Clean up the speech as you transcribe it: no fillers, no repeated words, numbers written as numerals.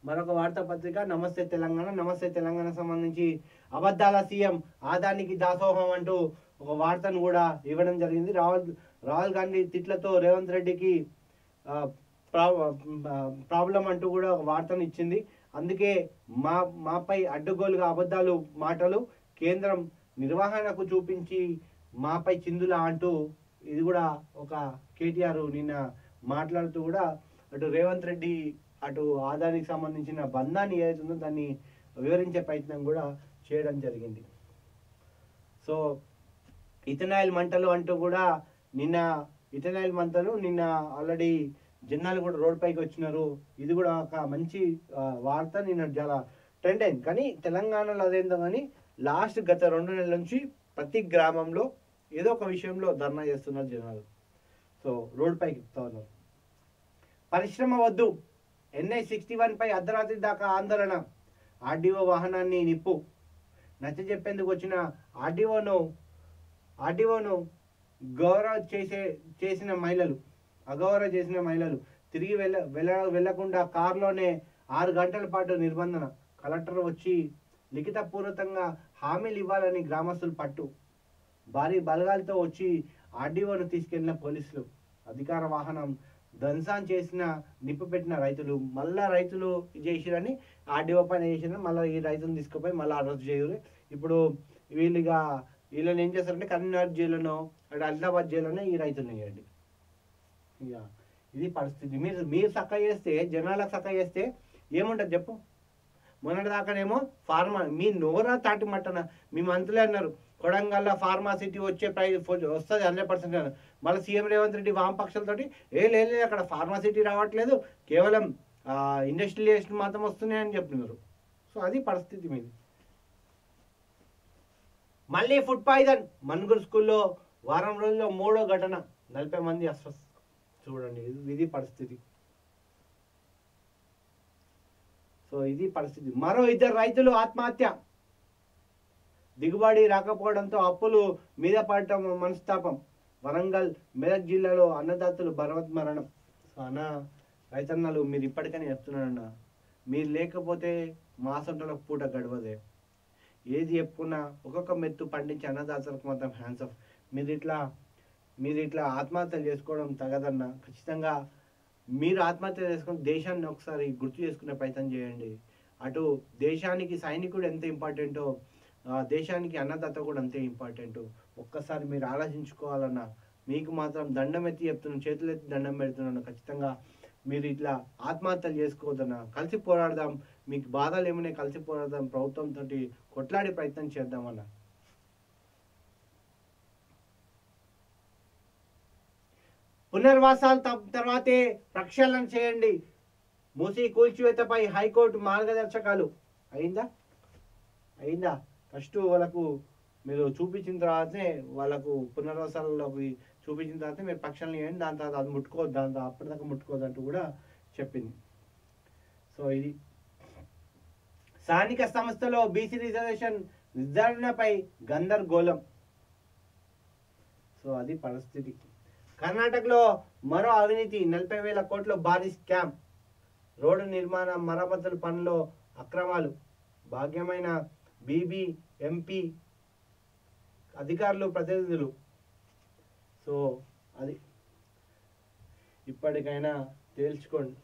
మరొక వార్తాపత్రిక నమస్తే తెలంగాణ. నమస్తే తెలంగాణ సంబంధించి అబద్ధాల సీఎం ఆదానికి దాసోహం అంటూ ఒక వార్తను కూడా ఇవ్వడం జరిగింది. రాహుల్ గాంధీ తిట్లతో రేవంత్ రెడ్డికి ప్రాబ్లం అంటూ కూడా ఒక వార్తను ఇచ్చింది. అందుకే మాపై అడ్డగోలుగా అబద్ధాలు మాటలు కేంద్రం నిర్వహణకు చూపించి మాపై చిందులా అంటూ ఇది కూడా ఒక కేటీఆర్ నిన్న మాట్లాడుతూ కూడా అటు రేవంత్ రెడ్డి అటు ఆదానికి సంబంధించిన బంధాన్ని ఏదైతుందో దాన్ని వివరించే ప్రయత్నం కూడా చేయడం జరిగింది. సో ఇథనాయిల్ మంటలు అంటూ కూడా నిన్న ఇథనాయిల్ మంటలు నిన్న ఆల్రెడీ జనాలు కూడా రోడ్ పైకి వచ్చినారు. ఇది కూడా ఒక మంచి వార్త. నిన్న చాలా ట్రెండ్ అయింది. కానీ తెలంగాణలో అదేందో కానీ లాస్ట్ గత 2 నెలల నుంచి ప్రతి గ్రామంలో ఏదో ఒక విషయంలో ధర్నా చేస్తున్నారు జనాలు. సో రోడ్ పైకి ఎక్కుతా ఉన్నారు. పరిశ్రమ వద్దు, NI-61 పై అర్ధరాత్రి దాకా ఆందోళన, ఆర్డీఓ వాహనాన్ని నిప్పు. నచ్చ చెప్పేందుకు వచ్చిన ఆర్డీఓను అగౌరవ చేసిన మహిళలు తిరిగి వెళ్లకుండా కారులోనే 6 గంటల పాటు నిర్బంధన. కలెక్టర్ వచ్చి లిఖితపూర్వకంగా హామీలు ఇవ్వాలని గ్రామస్తులు పట్టు. భారీ బలగాలతో వచ్చి ఆర్డీఓను తీసుకెళ్లిన పోలీసులు. అధికార వాహనం ధ్వంసం చేసిన నిప్పు పెట్టిన రైతులు. మళ్ళా రైతులు చేసిరని ఆర్డీఓ పైన చేసిన మళ్ళీ ఈ రైతులను తీసుకుపోయి మళ్ళీ అరెస్ట్ చేయరు. ఇప్పుడు వీళ్ళని ఏం చేస్తారంటే కరీంనగర్ జైలునో అటు ఆదిలాబాద్ జైలునో ఈ రైతులను వేయండి. ఇక ఇది పరిస్థితి. మీరు చక్క చేస్తే జనాలకు చక్క చేస్తే ఏముంటుంది చెప్పు. మొన్నటి దాకానేమో మీ నోరా తాటి మట్టన మీ మంత్రులే అన్నారు కొడంగల్లో ఫార్మాసిటీ వచ్చే వస్తుంది 100% అన్నారు. మళ్ళీ సీఎం రేవంత్ రెడ్డి వామపక్షాలతోటి లేదు అక్కడ ఫార్మాసిటీ రావట్లేదు, కేవలం ఇండస్ట్రియలిస్ట్ మాత్రం వస్తున్నాయని చెప్తున్నారు. సో అది పరిస్థితి మీది. మళ్ళీ ఫుడ్ పాయిజన్. మన్గూరు స్కూల్లో వారం రోజుల్లో 3వ ఘటన, 40 మంది అస్వస్థ. చూడండి ఇది పరిస్థితి. సో ఇది పరిస్థితి. మరో 2 రైతులు ఆత్మహత్య. దిగుబడి రాకపోవడంతో అప్పులు మీద పడటం మనస్తాపం. వరంగల్ మెదక్ జిల్లాలో అన్నదాతలు బలవన్మరణం. సో రైతన్నలు మీరు ఇప్పటికనే చెప్తున్నారన్న, మీరు లేకపోతే మా సొంతలకు పూట గడవదే. ఏది చెప్పుకున్నా ఒక్కొక్క మెత్తు పండించి అన్నదాతలకు మాత్రం హ్యాండ్స్ ఆఫ్. మీరు ఇట్లా ఆత్మహత్యలు చేసుకోవడం తగదన్న. ఖచ్చితంగా మీరు ఆత్మహత్య చేసుకుని దేశాన్ని ఒకసారి గుర్తు చేసుకునే ప్రయత్నం చేయండి. అటు దేశానికి సైనికుడు ఎంత ఇంపార్టెంటో దేశానికి అన్నదాత కూడా అంతే ఇంపార్టెంట్. ఒక్కసారి మీరు ఆలోచించుకోవాలన్నా. మీకు మాత్రం దండం ఎత్తి చెప్తున్నాను, చేతులెత్తి దండం పెడుతున్నాను. ఖచ్చితంగా మీరు ఇట్లా ఆత్మహత్యలు చేసుకోవద్దన్నా. కలిసి పోరాడదాం. మీకు బాధలు ఏమైనా కలిసి పోరాడదాం. ప్రభుత్వంతో కొట్లాడే ప్రయత్నం చేద్దామన్నా. పునర్వాసాల తర్వాతే ప్రక్షాళన చేయండి. మూసీ కూల్చివేతపై హైకోర్టు మార్గదర్శకాలు. అయిందా? ఫస్ట్ వాళ్ళకు మీరు చూపించిన తర్వాతనే వాళ్ళకు పునర్వాసాలలోకి చూపించిన తర్వాత మీరు ప్రక్షాళన చేయండి. దాని తర్వాత అది ముట్టుకోవద్దు, అప్పటిదాకా ముట్టుకోవద్దు అంటూ కూడా చెప్పింది. సో ఇది స్థానిక సంస్థలో బీసీ రిజర్వేషన్ నిర్ధారణపై గందరగోళం. సో అది పరిస్థితి. కర్ణాటకలో మరో అవినీతి. 40,000 కోట్ల భారీ స్కామ్. రోడ్డు నిర్మాణ మరమ్మతుల పనుల్లో అక్రమాలు. భాగ్యమైన BBMP అధికారులు ప్రతినిధులు. సో అది ఇప్పటికైనా తేల్చుకోండి.